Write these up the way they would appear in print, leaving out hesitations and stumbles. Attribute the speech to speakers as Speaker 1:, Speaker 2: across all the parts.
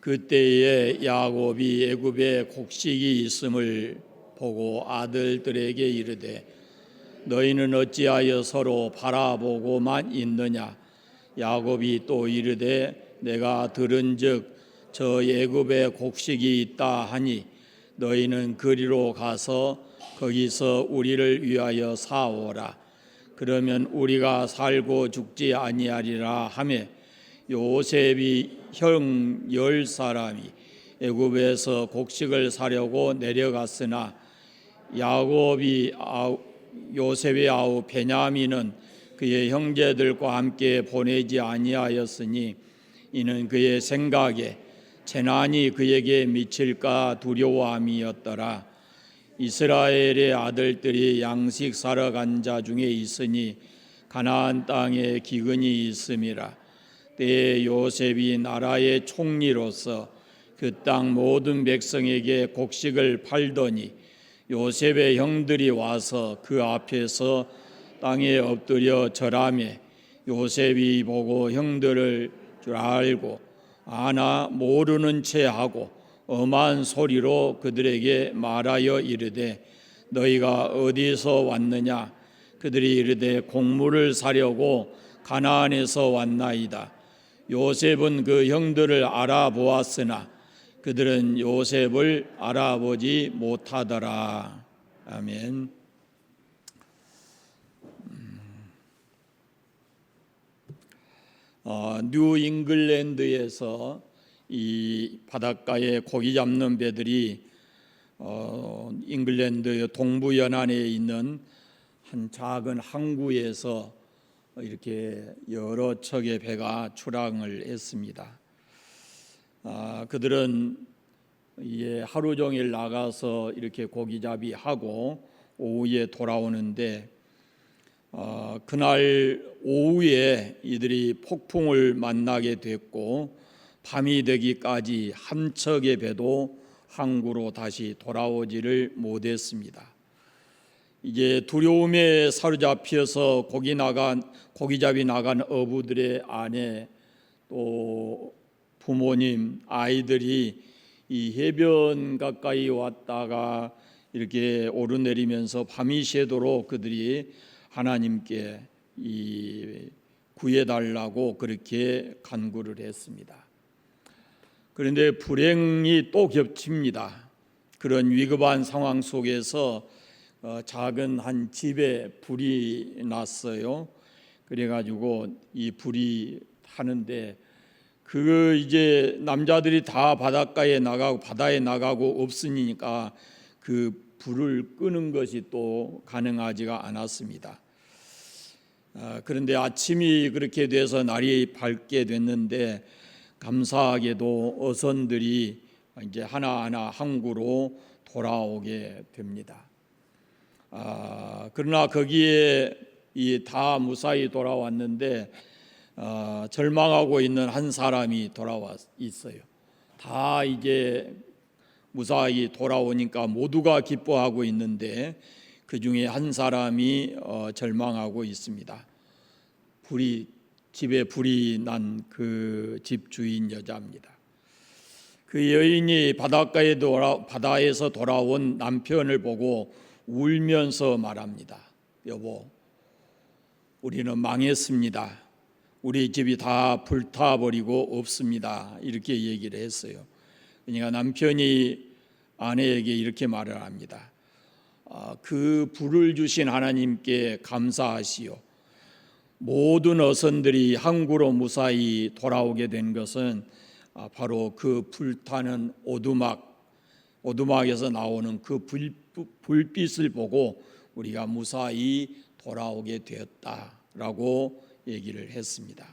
Speaker 1: 그때에 야곱이 애굽에 곡식이 있음을 보고 아들들에게 이르되 너희는 어찌하여 서로 바라보고만 있느냐. 야곱이 또 이르되 내가 들은즉 저 애굽에 곡식이 있다 하니 너희는 그리로 가서 거기서 우리를 위하여 사오라. 그러면 우리가 살고 죽지 아니하리라 하며 요셉이 형 10사람이 애굽에서 곡식을 사려고 내려갔으나 요셉의 아우 베냐민은 그의 형제들과 함께 보내지 아니하였으니 이는 그의 생각에 재난이 그에게 미칠까 두려워함이었더라. 이스라엘의 아들들이 양식 사러 간 자 중에 있으니 가나안 땅에 기근이 있음이라. 때에 요셉이 나라의 총리로서 그 땅 모든 백성에게 곡식을 팔더니 요셉의 형들이 와서 그 앞에서 땅에 엎드려 절하매 요셉이 보고 형들을 줄 알고 아나 모르는 채 하고 엄한 소리로 그들에게 말하여 이르되 너희가 어디서 왔느냐. 그들이 이르되 곡물을 사려고 가나안에서 왔나이다. 요셉은 그 형들을 알아보았으나 그들은 요셉을 알아보지 못하더라. 아멘. 뉴 잉글랜드에서 이 바닷가에 고기 잡는 배들이 잉글랜드 동부 연안에 있는 한 작은 항구에서 이렇게 여러 척의 배가 출항을 했습니다. 그들은 하루 종일 나가서 이렇게 고기잡이 하고 오후에 돌아오는데 그날 오후에 이들이 폭풍을 만나게 됐고 밤이 되기까지 한 척의 배도 항구로 다시 돌아오지를 못했습니다. 이제 두려움에 사로잡혀서 고기잡이 나간 어부들의 아내 또 부모님, 아이들이 이 해변 가까이 왔다가 이렇게 오르내리면서 밤이 새도록 그들이 하나님께 구해달라고 그렇게 간구를 했습니다. 그런데 불행이 또 겹칩니다. 그런 위급한 상황 속에서 작은 한 집에 불이 났어요. 그래가지고 이 불이 타는데 이제 남자들이 다 바다에 나가고 없으니까 그 불을 끄는 것이 또 가능하지가 않았습니다. 그런데 아침이 그렇게 돼서 날이 밝게 됐는데 감사하게도 어선들이 이제 하나하나 항구로 돌아오게 됩니다. 그러나 거기에 다 무사히 돌아왔는데 절망하고 있는 한 사람이 돌아와 있어요. 다 이제 무사히 돌아오니까 모두가 기뻐하고 있는데 그 중에 한 사람이 절망하고 있습니다. 집에 불이 난 그 집 주인 여자입니다. 그 여인이 바다에서 돌아온 남편을 보고 울면서 말합니다. 여보, 우리는 망했습니다. 우리 집이 다 불타버리고 없습니다. 이렇게 얘기를 했어요. 그러니까 남편이 아내에게 이렇게 말을 합니다. 그 불을 주신 하나님께 감사하시오. 모든 어선들이 항구로 무사히 돌아오게 된 것은 바로 그 불타는 오두막에서 나오는 그 불빛을 보고 우리가 무사히 돌아오게 되었다라고 얘기를 했습니다.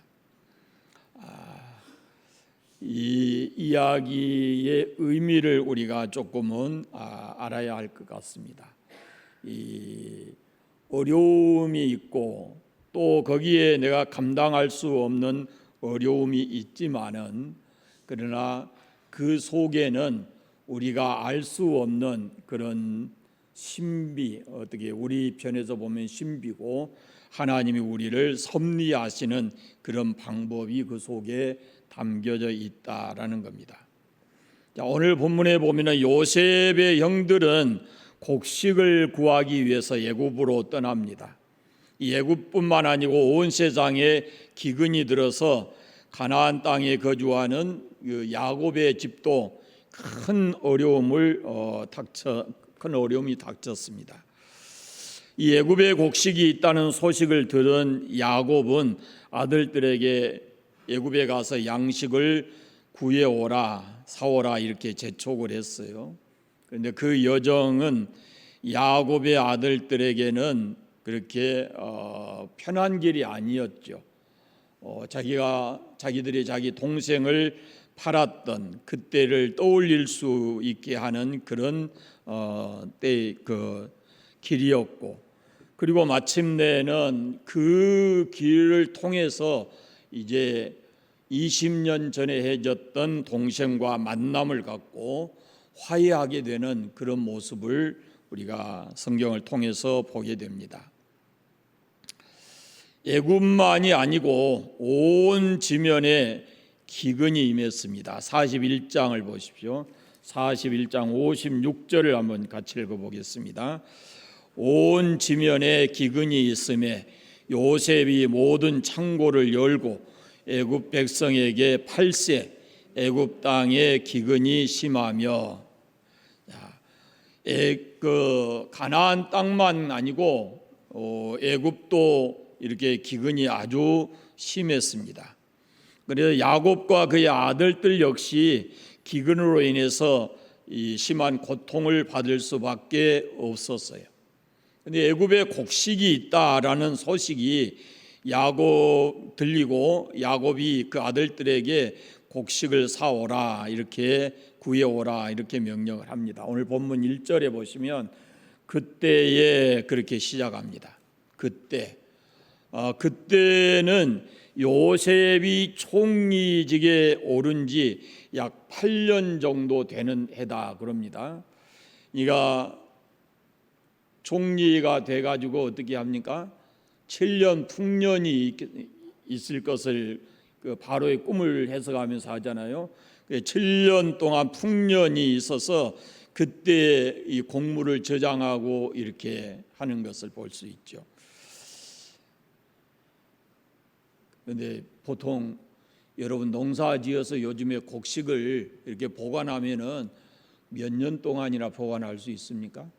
Speaker 1: 이 이야기의 의미를 우리가 조금은 알아야 할 것 같습니다. 이 어려움이 있고 또 거기에 내가 감당할 수 없는 어려움이 있지만은 그러나 그 속에는 우리가 알 수 없는 그런 신비, 어떻게 우리 편에서 보면 신비고 하나님이 우리를 섭리하시는 그런 방법이 그 속에 담겨져 있다라는 겁니다. 자, 오늘 본문에 보면은 요셉의 형들은 곡식을 구하기 위해서 애굽으로 떠납니다. 이 애굽뿐만 아니고 온 세상에 기근이 들어서 가나안 땅에 거주하는 그 야곱의 집도 큰 어려움이 닥쳤습니다. 이 애굽에 곡식이 있다는 소식을 들은 야곱은 아들들에게 애굽에 가서 양식을 구해오라, 사오라 이렇게 재촉을 했어요. 그런데 그 여정은 야곱의 아들들에게는 그렇게 편한 길이 아니었죠. 자기들이 자기 동생을 팔았던 그때를 떠올릴 수 있게 하는 그런 때의 그 길이었고, 그리고 마침내는 그 길을 통해서 이제 20년 전에 해졌던 동생과 만남을 갖고 화해하게 되는 그런 모습을 우리가 성경을 통해서 보게 됩니다. 애굽만이 아니고 온 지면에 기근이 임했습니다. 41장을 보십시오. 41장 56절을 한번 같이 읽어보겠습니다. 온 지면에 기근이 있음에 요셉이 모든 창고를 열고 애굽 백성에게 팔세 애굽 땅에 기근이 심하며, 가나안 땅만 아니고 애굽도 이렇게 기근이 아주 심했습니다. 그래서 야곱과 그의 아들들 역시 기근으로 인해서 이 심한 고통을 받을 수밖에 없었어요. 그런데 애굽에 곡식이 있다라는 소식이 야곱 들리고 야곱이 그 아들들에게 곡식을 사오라, 이렇게 구해오라 이렇게 명령을 합니다. 오늘 본문 1절에 보시면 그때에 그렇게 시작합니다. 그때는 요셉이 총리직에 오른 지 약 8년 정도 되는 해다 그럽니다. 그러니까 총리가 돼가지고 어떻게 합니까? 7년 풍년이 있을 것을 그 바로의 꿈을 해석하면서 하잖아요. 7년 동안 풍년이 있어서 그때 이 곡물을 저장하고 이렇게 하는 것을 볼 수 있죠. 그런데 보통 여러분 농사지어서 요즘에 곡식을 이렇게 보관하면은 몇 년 동안이나 보관할 수 있습니까?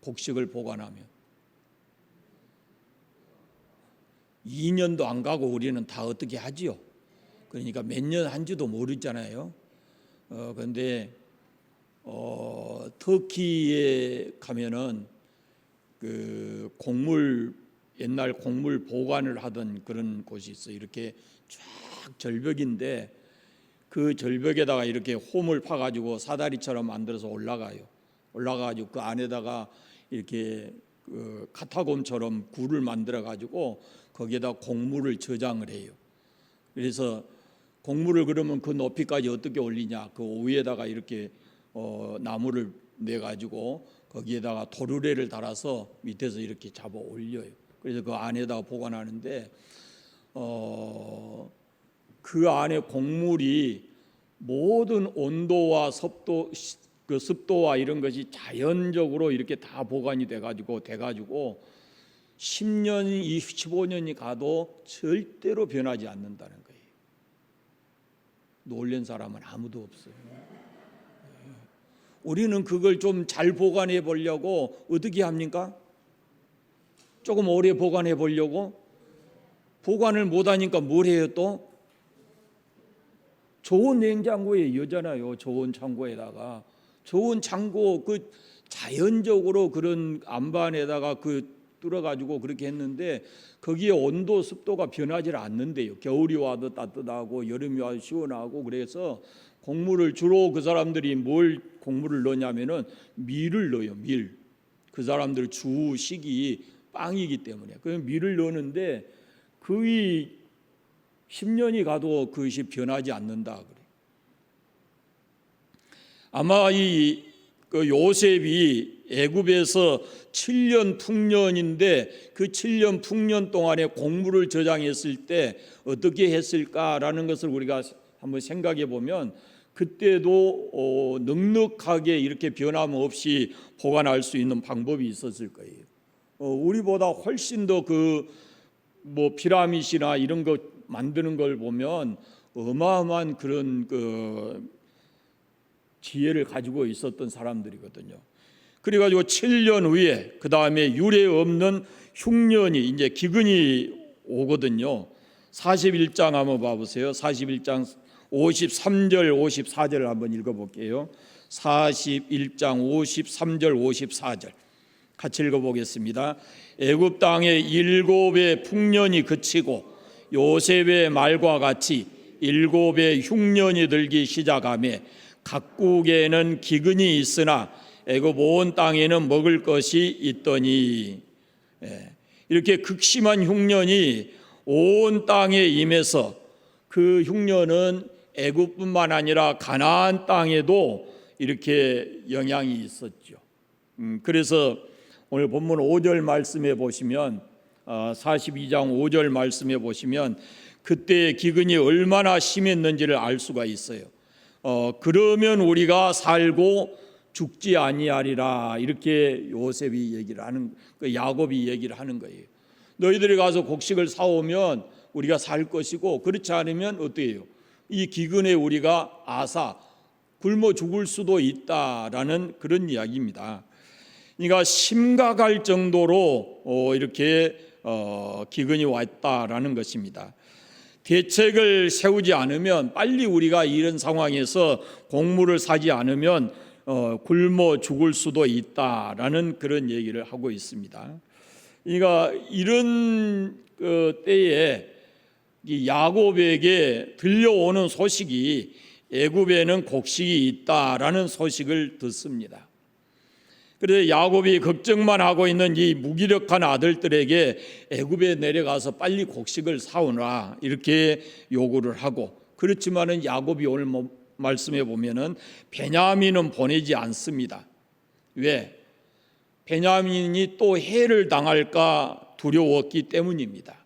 Speaker 1: 곡식을 보관하면 2년도 안 가고 우리는 다 어떻게 하지요? 그러니까 몇 년 한지도 모르잖아요. 그런데 터키에 가면은 그 옛날 곡물 보관을 하던 그런 곳이 있어요. 이렇게 쫙 절벽인데 그 절벽에다가 이렇게 홈을 파가지고 사다리처럼 만들어서 올라가가지고 그 안에다가 이렇게 그 카타콤처럼 굴을 만들어가지고 거기에다 곡물을 저장을 해요. 그래서 곡물을 그러면 그 높이까지 어떻게 올리냐? 그 위에다가 이렇게 나무를 내가지고 거기에다가 도르래를 달아서 밑에서 이렇게 잡아 올려요. 그래서 그 안에다가 보관하는데 그 안에 곡물이 모든 온도와 습도와 이런 것이 자연적으로 이렇게 다 보관이 돼가지고 10년, 15년이 가도 절대로 변하지 않는다는 거예요. 놀란 사람은 아무도 없어요. 우리는 그걸 좀 잘 보관해 보려고 어떻게 합니까? 조금 오래 보관해 보려고 보관을 못하니까 뭘 해요 또? 좋은 냉장고에 여잖아요. 좋은 창고에다가 좋은 창고 그 자연적으로 그런 안반에다가 그 뚫어가지고 그렇게 했는데 거기에 온도 습도가 변하지 않는데요. 겨울이 와도 따뜻하고 여름이 와도 시원하고 그래서 곡물을 주로 그 사람들이 뭘 곡물을 넣냐면은 밀을 넣어요. 밀. 그 사람들 주식이 빵이기 때문에 그 밀을 넣는데 거의 10년이 가도 그것이 변하지 않는다 그래. 아마 그 요셉이 애굽에서 7년 풍년인데 그 7년 풍년 동안에 곡물을 저장했을 때 어떻게 했을까라는 것을 우리가 한번 생각해 보면 그때도 넉넉하게 이렇게 변함없이 보관할 수 있는 방법이 있었을 거예요. 우리보다 훨씬 더 뭐 피라미드나 이런 거 만드는 걸 보면 어마어마한 그런 지혜를 가지고 있었던 사람들이거든요. 그래가지고 7년 후에 그 다음에 유례 없는 흉년이 이제 기근이 오거든요. 41장 한번 봐보세요. 41장 53절 54절을 한번 읽어볼게요. 41장 53절 54절 같이 읽어보겠습니다. 애굽 땅의 7의 풍년이 그치고 요셉의 말과 같이 7의 흉년이 들기 시작하며 각국에는 기근이 있으나 애굽 온 땅에는 먹을 것이 있더니, 이렇게 극심한 흉년이 온 땅에 임해서 그 흉년은 애굽뿐만 아니라 가나안 땅에도 이렇게 영향이 있었죠. 그래서 오늘 본문 5절 말씀해 보시면 42장 5절 말씀해 보시면 그때의 기근이 얼마나 심했는지를 알 수가 있어요. 그러면 우리가 살고 죽지 아니하리라, 이렇게 요셉이 얘기를 하는, 야곱이 얘기를 하는 거예요. 너희들이 가서 곡식을 사오면 우리가 살 것이고, 그렇지 않으면 어떻게 해요? 이 기근에 우리가 굶어 죽을 수도 있다라는 그런 이야기입니다. 그러니까 심각할 정도로 이렇게 기근이 왔다라는 것입니다. 대책을 세우지 않으면, 빨리 우리가 이런 상황에서 곡물을 사지 않으면 굶어 죽을 수도 있다라는 그런 얘기를 하고 있습니다. 그러니까 이런 때에 야곱에게 들려오는 소식이 애굽에는 곡식이 있다라는 소식을 듣습니다. 그래서 야곱이 걱정만 하고 있는 이 무기력한 아들들에게 애굽에 내려가서 빨리 곡식을 사오라, 이렇게 요구를 하고, 그렇지만은 야곱이 오늘 말씀해 보면은 베냐민은 보내지 않습니다. 왜? 베냐민이 또 해를 당할까 두려웠기 때문입니다.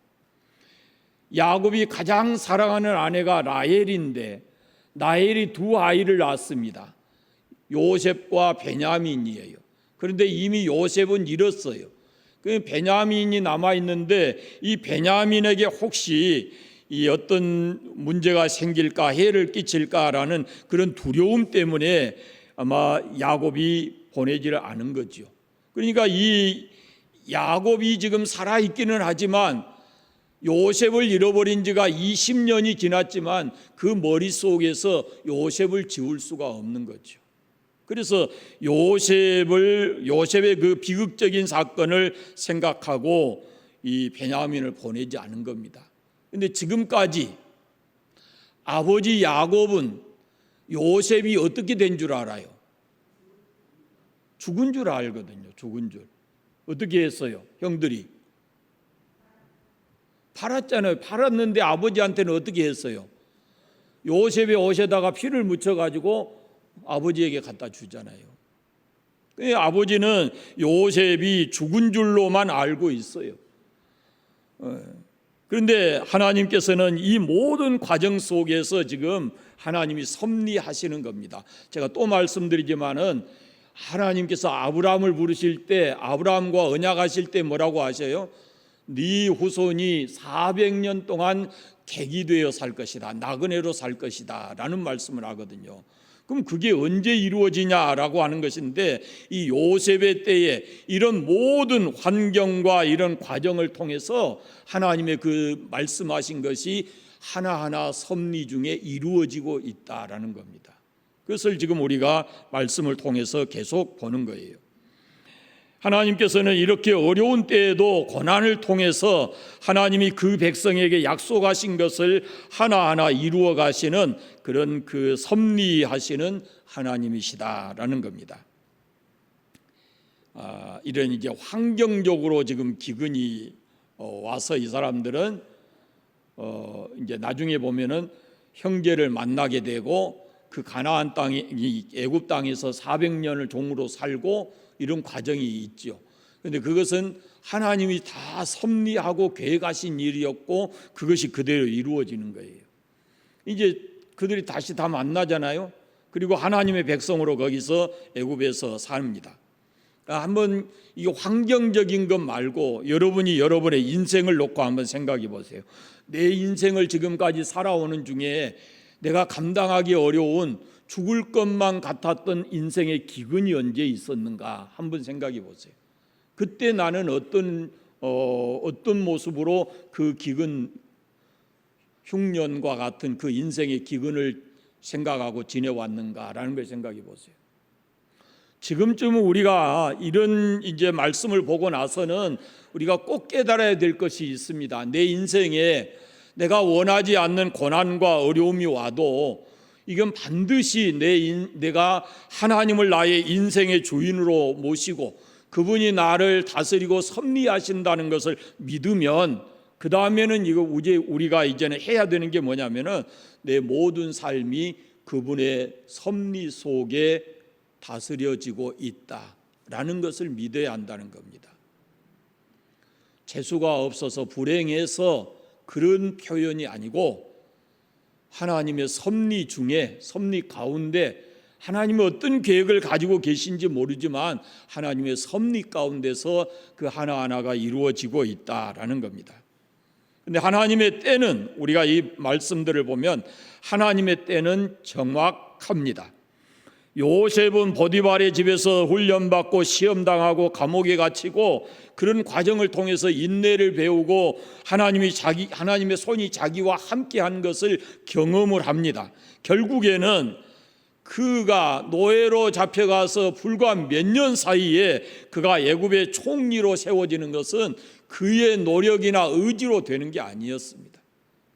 Speaker 1: 야곱이 가장 사랑하는 아내가 라헬인데, 라헬이 두 아이를 낳았습니다. 요셉과 베냐민이에요. 그런데 이미 요셉은 잃었어요. 베냐민이 남아 있는데, 이 베냐민에게 혹시 이 어떤 문제가 생길까, 해를 끼칠까라는 그런 두려움 때문에 아마 야곱이 보내지를 않은 거죠. 그러니까 이 야곱이 지금 살아 있기는 하지만 요셉을 잃어버린 지가 20년이 지났지만 그 머릿속에서 요셉을 지울 수가 없는 거죠. 그래서 요셉의 그 비극적인 사건을 생각하고 이 베냐민을 보내지 않은 겁니다. 그런데 지금까지 아버지 야곱은 요셉이 어떻게 된 줄 알아요? 죽은 줄 알거든요. 죽은 줄. 어떻게 했어요? 형들이 팔았잖아요. 팔았는데 아버지한테는 어떻게 했어요? 요셉의 옷에다가 피를 묻혀가지고 아버지에게 갖다 주잖아요. 아버지는 요셉이 죽은 줄로만 알고 있어요. 그런데 하나님께서는 이 모든 과정 속에서 지금 하나님이 섭리하시는 겁니다. 제가 또 말씀드리지만은 하나님께서 아브라함을 부르실 때, 아브라함과 언약하실 때 뭐라고 하셔요? 네 후손이 400년 동안 객이 되어 살 것이다, 나그네로 살 것이다 라는 말씀을 하거든요. 그럼 그게 언제 이루어지냐라고 하는 것인데, 이 요셉의 때에 이런 모든 환경과 이런 과정을 통해서 하나님의 그 말씀하신 것이 하나하나 섭리 중에 이루어지고 있다라는 겁니다. 그것을 지금 우리가 말씀을 통해서 계속 보는 거예요. 하나님께서는 이렇게 어려운 때에도 고난을 통해서 하나님이 그 백성에게 약속하신 것을 하나하나 이루어 가시는 그런 그 섭리하시는 하나님이시다라는 겁니다. 이런 이제 환경적으로 지금 기근이 와서 이 사람들은 이제 나중에 보면은 형제를 만나게 되고, 그 가나안 땅이 애굽 땅에서 400년을 종으로 살고 이런 과정이 있죠. 그런데 그것은 하나님이 다 섭리하고 계획하신 일이었고 그것이 그대로 이루어지는 거예요. 이제 그들이 다시 다 만나잖아요. 그리고 하나님의 백성으로 거기서 애굽에서 삽니다. 한번 이 환경적인 것 말고 여러분이 여러분의 인생을 놓고 한번 생각해 보세요. 내 인생을 지금까지 살아오는 중에 내가 감당하기 어려운 죽을 것만 같았던 인생의 기근이 언제 있었는가 한번 생각해 보세요. 그때 나는 어떤 모습으로 그 기근, 흉년과 같은 그 인생의 기근을 생각하고 지내왔는가라는 걸 생각해 보세요. 지금쯤은 우리가 이런 이제 말씀을 보고 나서는 우리가 꼭 깨달아야 될 것이 있습니다. 내 인생에 내가 원하지 않는 고난과 어려움이 와도 이건 반드시 내가 하나님을 나의 인생의 주인으로 모시고 그분이 나를 다스리고 섭리하신다는 것을 믿으면 그 다음에는 우리가 이제는 해야 되는 게 뭐냐면은 내 모든 삶이 그분의 섭리 속에 다스려지고 있다라는 것을 믿어야 한다는 겁니다. 재수가 없어서 불행해서 그런 표현이 아니고 하나님의 섭리 중에 섭리 가운데 하나님은 어떤 계획을 가지고 계신지 모르지만 하나님의 섭리 가운데서 그 하나하나가 이루어지고 있다라는 겁니다. 근데 하나님의 때는 우리가 이 말씀들을 보면 하나님의 때는 정확합니다. 요셉은 포디발의 집에서 훈련받고 시험당하고 감옥에 갇히고 그런 과정을 통해서 인내를 배우고 하나님의 손이 자기와 함께한 것을 경험을 합니다. 결국에는 그가 노예로 잡혀가서 불과 몇 년 사이에 그가 애굽의 총리로 세워지는 것은 그의 노력이나 의지로 되는 게 아니었습니다.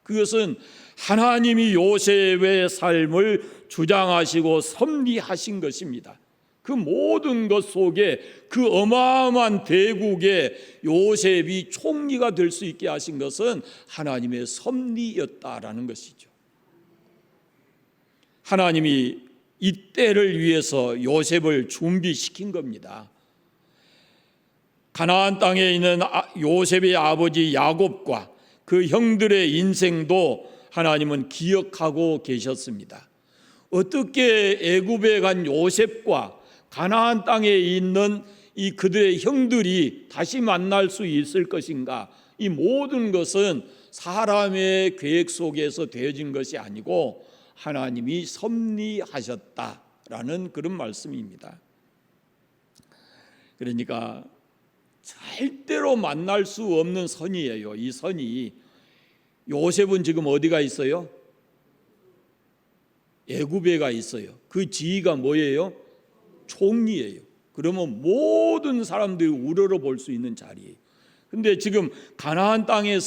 Speaker 1: 그것은 하나님이 요셉의 삶을 주장하시고 섭리하신 것입니다. 그 모든 것 속에 그 어마어마한 대국의 요셉이 총리가 될 수 있게 하신 것은 하나님의 섭리였다라는 것이죠. 하나님이 이 때를 위해서 요셉을 준비시킨 겁니다. 가나안 땅에 있는 요셉의 아버지 야곱과 그 형들의 인생도 하나님은 기억하고 계셨습니다. 어떻게 애굽에 간 요셉과 가나안 땅에 있는 이 그들의 형들이 다시 만날 수 있을 것인가? 이 모든 것은 사람의 계획 속에서 되어진 것이 아니고 하나님이 섭리하셨다라는 그런 말씀입니다. 그러니까 절대로 만날 수 없는 선이에요. 이 선이. 요셉은 지금 어디가 있어요? 애굽에 가 있어요. 그 지위가 뭐예요? 총리예요. 그러면 모든 사람들이 우러러 볼 수 있는 자리예요. 근데 지금 가나안 땅에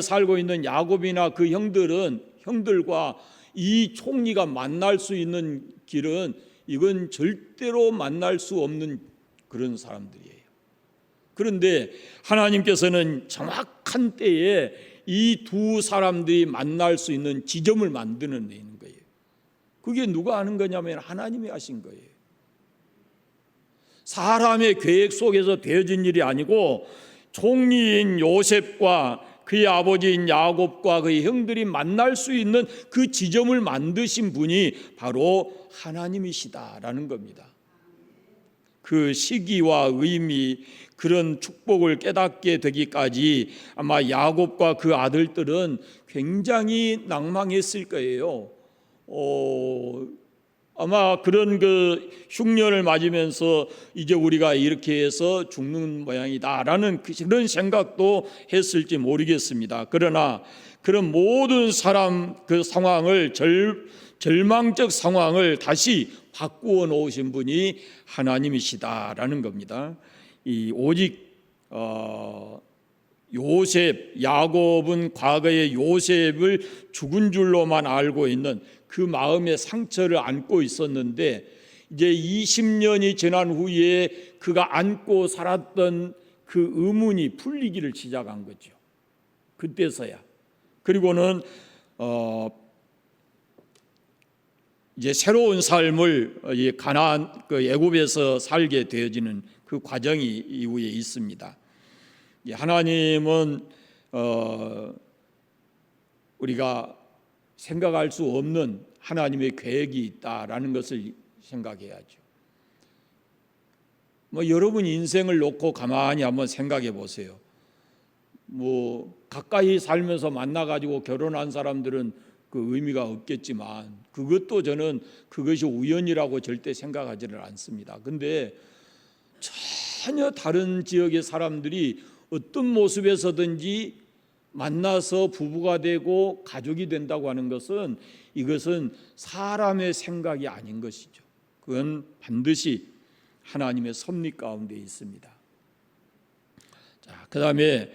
Speaker 1: 살고 있는 야곱이나 그 형들과 이 총리가 만날 수 있는 길은 이건 절대로 만날 수 없는 그런 사람들이에요. 그런데 하나님께서는 정확한 때에 이 두 사람들이 만날 수 있는 지점을 만드는 거예요. 그게 누가 하는 거냐면 하나님이 하신 거예요. 사람의 계획 속에서 되어진 일이 아니고 총리인 요셉과 그의 아버지인 야곱과 그의 형들이 만날 수 있는 그 지점을 만드신 분이 바로 하나님이시다라는 겁니다. 그 시기와 의미, 그런 축복을 깨닫게 되기까지 아마 야곱과 그 아들들은 굉장히 낭망했을 거예요. 아마 그런 그 흉년을 맞으면서 이제 우리가 이렇게 해서 죽는 모양이다라는 그런 생각도 했을지 모르겠습니다. 그러나 그런 모든 그 상황을 절망적 상황을 다시 바꾸어 놓으신 분이 하나님이시다라는 겁니다. 오직 야곱은 과거에 요셉을 죽은 줄로만 알고 있는 그 마음의 상처를 안고 있었는데 이제 20년이 지난 후에 그가 안고 살았던 그 의문이 풀리기를 시작한 거죠. 그때서야. 그리고는 이제 새로운 삶을 가나안 애굽에서 살게 되어지는 그 과정이 이후에 있습니다. 하나님은 우리가 생각할 수 없는 하나님의 계획이 있다라는 것을 생각해야죠. 여러분 인생을 놓고 가만히 한번 생각해 보세요. 가까이 살면서 만나가지고 결혼한 사람들은 그 의미가 없겠지만 그것도 저는 그것이 우연이라고 절대 생각하지는 않습니다. 근데 전혀 다른 지역의 사람들이 어떤 모습에서든지 만나서 부부가 되고 가족이 된다고 하는 것은 이것은 사람의 생각이 아닌 것이죠. 그건 반드시 하나님의 섭리 가운데 있습니다. 자, 그다음에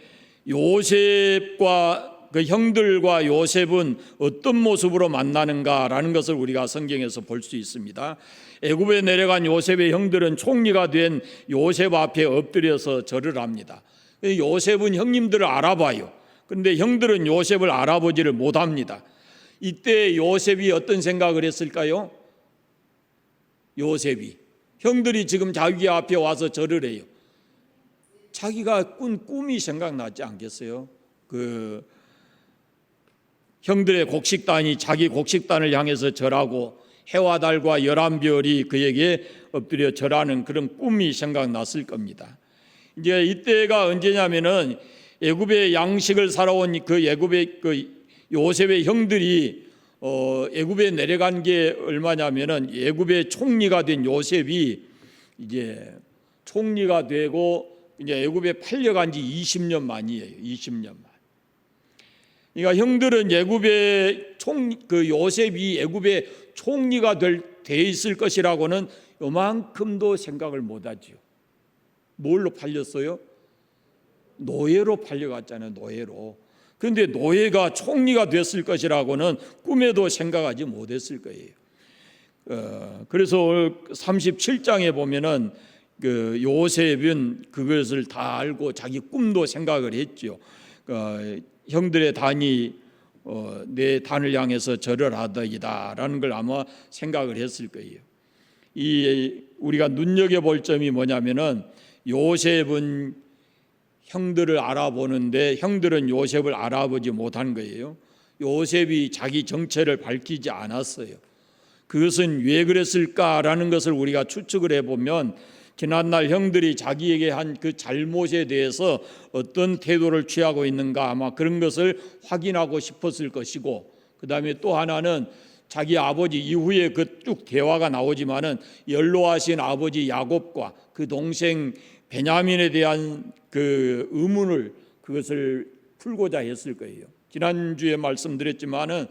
Speaker 1: 요셉과 그 형들과 요셉은 어떤 모습으로 만나는가라는 것을 우리가 성경에서 볼 수 있습니다. 애굽에 내려간 요셉의 형들은 총리가 된 요셉 앞에 엎드려서 절을 합니다. 요셉은 형님들을 알아봐요. 그런데 형들은 요셉을 알아보지를 못합니다. 이때 요셉이 어떤 생각을 했을까요? 요셉이 형들이 지금 자기 앞에 와서 절을 해요. 자기가 꾼 꿈이 생각나지 않겠어요? 그 형들의 곡식단이 자기 곡식단을 향해서 절하고 해와 달과 11별이 그에게 엎드려 절하는 그런 꿈이 생각났을 겁니다. 이제 이때가 언제냐면은 애굽의 양식을 살아온 그 애굽의 그 요셉의 형들이 애굽에 내려간 게 얼마냐면은 애굽의 총리가 된 요셉이 이제 총리가 되고 이제 애굽에 팔려간 지 20년 만이에요. 20년 만. 그러니까 형들은 애굽의 그 요셉이 애굽의 총리가 돼 있을 것이라고는 요만큼도 생각을 못하지요. 뭘로 팔렸어요? 노예로 팔려갔잖아요. 노예로. 그런데 노예가 총리가 됐을 것이라고는 꿈에도 생각하지 못했을 거예요. 그래서 37장에 보면은 그 요셉은 그것을 다 알고 자기 꿈도 생각을 했죠. 형들의 단이 내 단을 향해서 절을 하더이다라는 걸 아마 생각을 했을 거예요. 우리가 눈여겨볼 점이 뭐냐면은 요셉은 형들을 알아보는데 형들은 요셉을 알아보지 못한 거예요. 요셉이 자기 정체를 밝히지 않았어요. 그것은 왜 그랬을까라는 것을 우리가 추측을 해보면 지난날 형들이 자기에게 한 그 잘못에 대해서 어떤 태도를 취하고 있는가 아마 그런 것을 확인하고 싶었을 것이고, 그 다음에 또 하나는 자기 아버지 이후에 그 쭉 대화가 나오지만은 연로하신 아버지 야곱과 그 동생 베냐민에 대한 그 의문을 그것을 풀고자 했을 거예요. 지난주에 말씀드렸지만은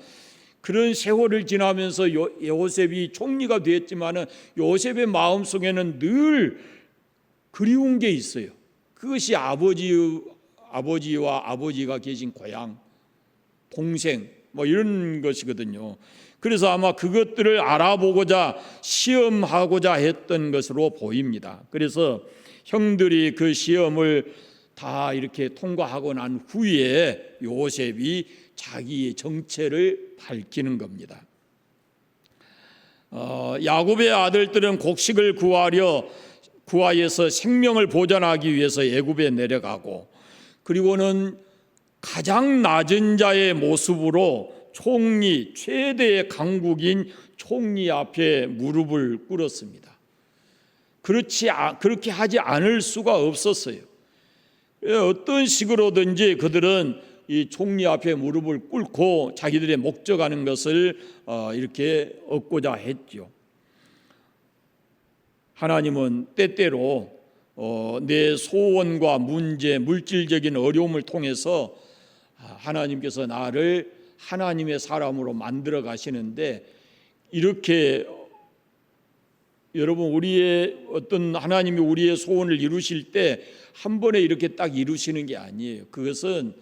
Speaker 1: 그런 세월을 지나면서 요셉이 총리가 되었지만은 요셉의 마음속에는 늘 그리운 게 있어요. 그것이 아버지와 아버지가 계신 고향, 동생 이런 것이거든요. 그래서 아마 그것들을 알아보고자 시험하고자 했던 것으로 보입니다. 그래서 형들이 그 시험을 다 이렇게 통과하고 난 후에 요셉이 자기의 정체를 밝히는 겁니다. 야곱의 아들들은 곡식을 구하여서 생명을 보존하기 위해서 애굽에 내려가고, 그리고는 가장 낮은 자의 모습으로 총리, 최대의 강국인 총리 앞에 무릎을 꿇었습니다. 그렇게 하지 않을 수가 없었어요. 어떤 식으로든지 그들은 이 총리 앞에 무릎을 꿇고 자기들의 목적하는 것을 이렇게 얻고자 했죠. 하나님은 때때로 내 소원과 문제, 물질적인 어려움을 통해서 하나님께서 나를 하나님의 사람으로 만들어 가시는데, 이렇게 여러분 하나님이 우리의 소원을 이루실 때 한 번에 이렇게 딱 이루시는 게 아니에요. 그것은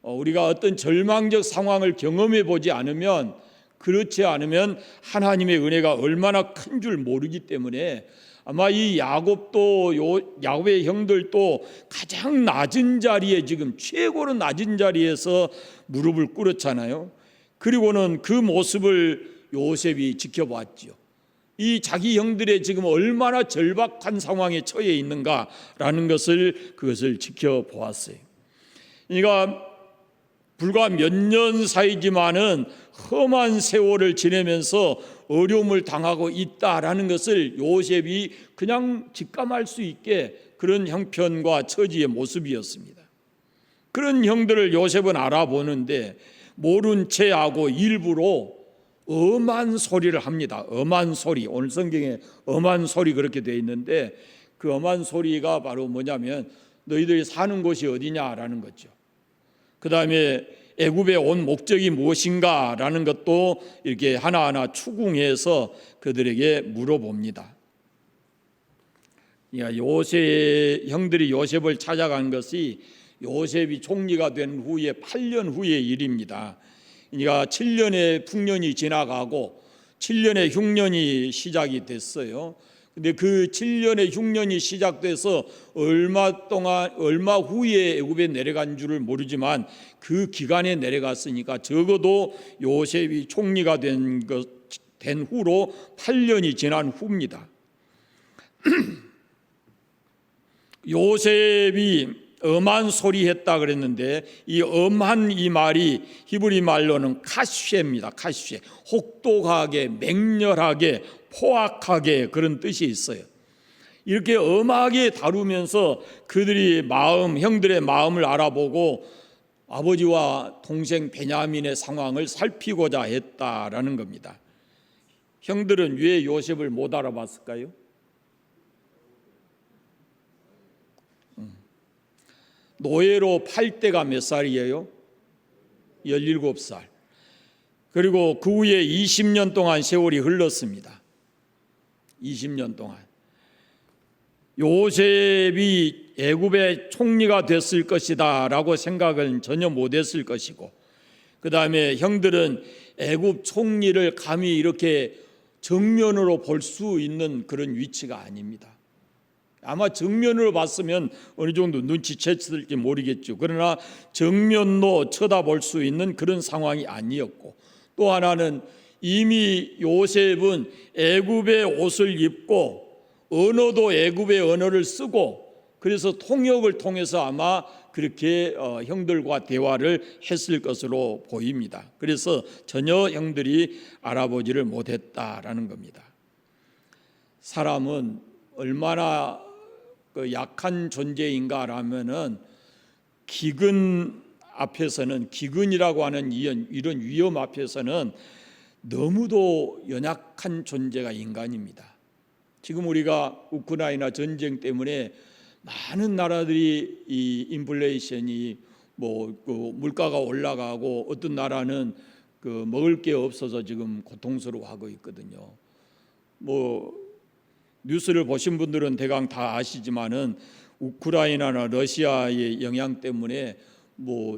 Speaker 1: 우리가 어떤 절망적 상황을 경험해 보지 않으면, 그렇지 않으면 하나님의 은혜가 얼마나 큰 줄 모르기 때문에 아마 이 야곱의 형들도 가장 낮은 자리에, 지금 최고로 낮은 자리에서 무릎을 꿇었잖아요. 그리고는 그 모습을 요셉이 지켜봤죠. 이 자기 형들의 지금 얼마나 절박한 상황에 처해 있는가라는 그것을 지켜보았어요. 그러니까 불과 몇 년 사이지만은 험한 세월을 지내면서 어려움을 당하고 있다라는 것을 요셉이 그냥 직감할 수 있게 그런 형편과 처지의 모습이었습니다. 그런 형들을 요셉은 알아보는데 모른 채하고 일부러 엄한 소리를 합니다. 엄한 소리. 오늘 성경에 엄한 소리 그렇게 되어 있는데 그 엄한 소리가 바로 뭐냐면 너희들이 사는 곳이 어디냐라는 거죠. 그 다음에 애굽에 온 목적이 무엇인가라는 것도 이렇게 하나하나 추궁해서 그들에게 물어봅니다. 형들이 요셉을 찾아간 것이 요셉이 총리가 된 후에 8년 후의 일입니다. 그러니까 7년의 풍년이 지나가고 7년의 흉년이 시작이 됐어요. 근데 그 7년의 흉년이 시작돼서 얼마 후에 애굽에 내려간 줄을 모르지만 그 기간에 내려갔으니까 적어도 요셉이 총리가 된 후로 8년이 지난 후입니다. 요셉이 엄한 소리 했다 그랬는데 이 엄한 이 말이 히브리 말로는 카쉐입니다. 카쉐. 혹독하게, 맹렬하게, 포악하게 그런 뜻이 있어요. 이렇게 엄하게 다루면서 그들이 형들의 마음을 알아보고 아버지와 동생 베냐민의 상황을 살피고자 했다라는 겁니다. 형들은 왜 요셉을 못 알아봤을까요? 노예로 팔 때가 몇 살이에요? 17살. 그리고 그 후에 20년 동안 세월이 흘렀습니다. 20년 동안. 요셉이 애굽의 총리가 됐을 것이다 라고 생각은 전혀 못했을 것이고, 그 다음에 형들은 애굽 총리를 감히 이렇게 정면으로 볼 수 있는 그런 위치가 아닙니다. 아마 정면으로 봤으면 어느 정도 눈치챘을지 모르겠죠. 그러나 정면로 쳐다볼 수 있는 그런 상황이 아니었고, 또 하나는 이미 요셉은 애굽의 옷을 입고 언어도 애굽의 언어를 쓰고 그래서 통역을 통해서 아마 그렇게 형들과 대화를 했을 것으로 보입니다. 그래서 전혀 형들이 알아보지를 못했다라는 겁니다. 사람은 얼마나 약한 존재인가라면은 기근이라고 하는 이런 위험 앞에서는 너무도 연약한 존재가 인간입니다. 지금 우리가 우크라이나 전쟁 때문에 많은 나라들이 이 인플레이션이 물가가 올라가고 어떤 나라는 먹을 게 없어서 지금 고통스러워하고 있거든요. 뉴스를 보신 분들은 대강 다 아시지만은 우크라이나나 러시아의 영향 때문에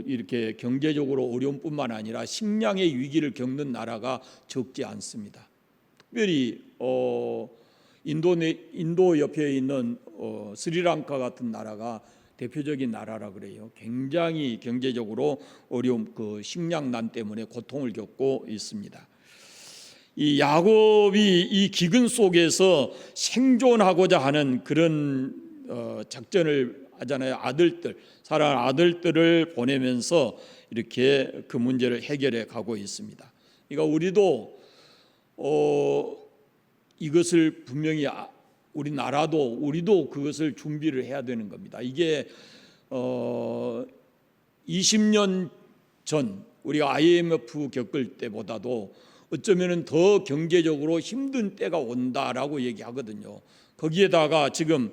Speaker 1: 이렇게 경제적으로 어려움뿐만 아니라 식량의 위기를 겪는 나라가 적지 않습니다. 특별히 인도 옆에 있는 스리랑카 같은 나라가 대표적인 나라라 그래요. 굉장히 경제적으로 어려움, 식량난 때문에 고통을 겪고 있습니다. 이 야곱이 이 기근 속에서 생존하고자 하는 그런 작전을 하잖아요. 사랑하는 아들들을 보내면서 이렇게 그 문제를 해결해 가고 있습니다. 그러니까 우리도 이것을 분명히 우리도 그것을 준비를 해야 되는 겁니다. 이게 20년 전 우리가 IMF 겪을 때보다도 어쩌면은 더 경제적으로 힘든 때가 온다라고 얘기하거든요. 거기에다가 지금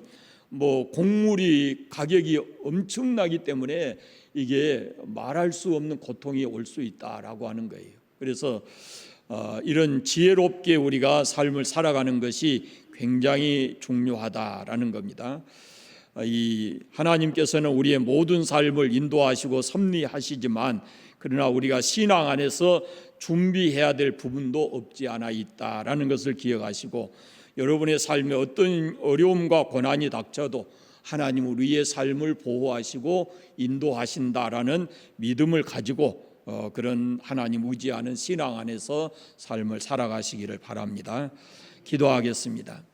Speaker 1: 곡물이 가격이 엄청나기 때문에 이게 말할 수 없는 고통이 올 수 있다라고 하는 거예요. 그래서 이런 지혜롭게 우리가 삶을 살아가는 것이 굉장히 중요하다라는 겁니다. 이 하나님께서는 우리의 모든 삶을 인도하시고 섭리하시지만 그러나 우리가 신앙 안에서 준비해야 될 부분도 없지 않아 있다라는 것을 기억하시고 여러분의 삶에 어떤 어려움과 고난이 닥쳐도 하나님은 우리의 삶을 보호하시고 인도하신다라는 믿음을 가지고 그런 하나님 의지하는 신앙 안에서 삶을 살아가시기를 바랍니다. 기도하겠습니다.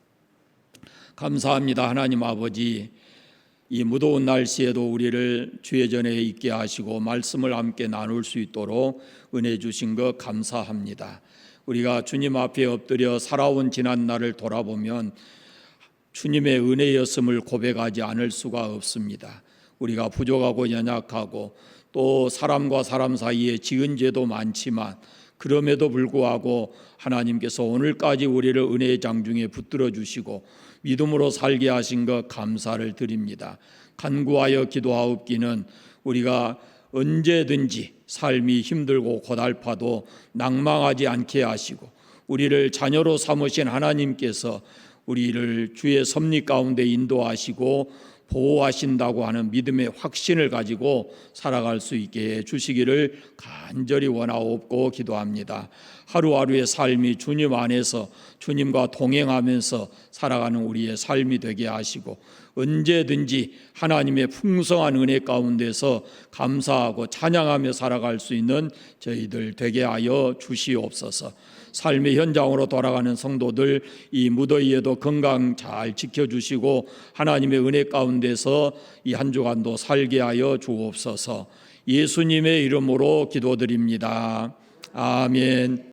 Speaker 1: 감사합니다. 하나님 아버지, 이 무더운 날씨에도 우리를 주의 전에 있게 하시고 말씀을 함께 나눌 수 있도록 은혜 주신 것 감사합니다. 우리가 주님 앞에 엎드려 살아온 지난 날을 돌아보면 주님의 은혜였음을 고백하지 않을 수가 없습니다. 우리가 부족하고 연약하고 또 사람과 사람 사이에 지은 죄도 많지만 그럼에도 불구하고 하나님께서 오늘까지 우리를 은혜의 장중에 붙들어 주시고 믿음으로 살게 하신 것 감사를 드립니다. 간구하여 기도하옵기는 우리가 언제든지 삶이 힘들고 고달파도 낭망하지 않게 하시고 우리를 자녀로 삼으신 하나님께서 우리를 주의 섭리 가운데 인도하시고 보호하신다고 하는 믿음의 확신을 가지고 살아갈 수 있게 해주시기를 간절히 원하옵고 기도합니다. 하루하루의 삶이 주님 안에서 주님과 동행하면서 살아가는 우리의 삶이 되게 하시고 언제든지 하나님의 풍성한 은혜 가운데서 감사하고 찬양하며 살아갈 수 있는 저희들 되게 하여 주시옵소서. 삶의 현장으로 돌아가는 성도들 이 무더위에도 건강 잘 지켜주시고 하나님의 은혜 가운데서 이 한 주간도 살게 하여 주옵소서. 예수님의 이름으로 기도드립니다. 아멘.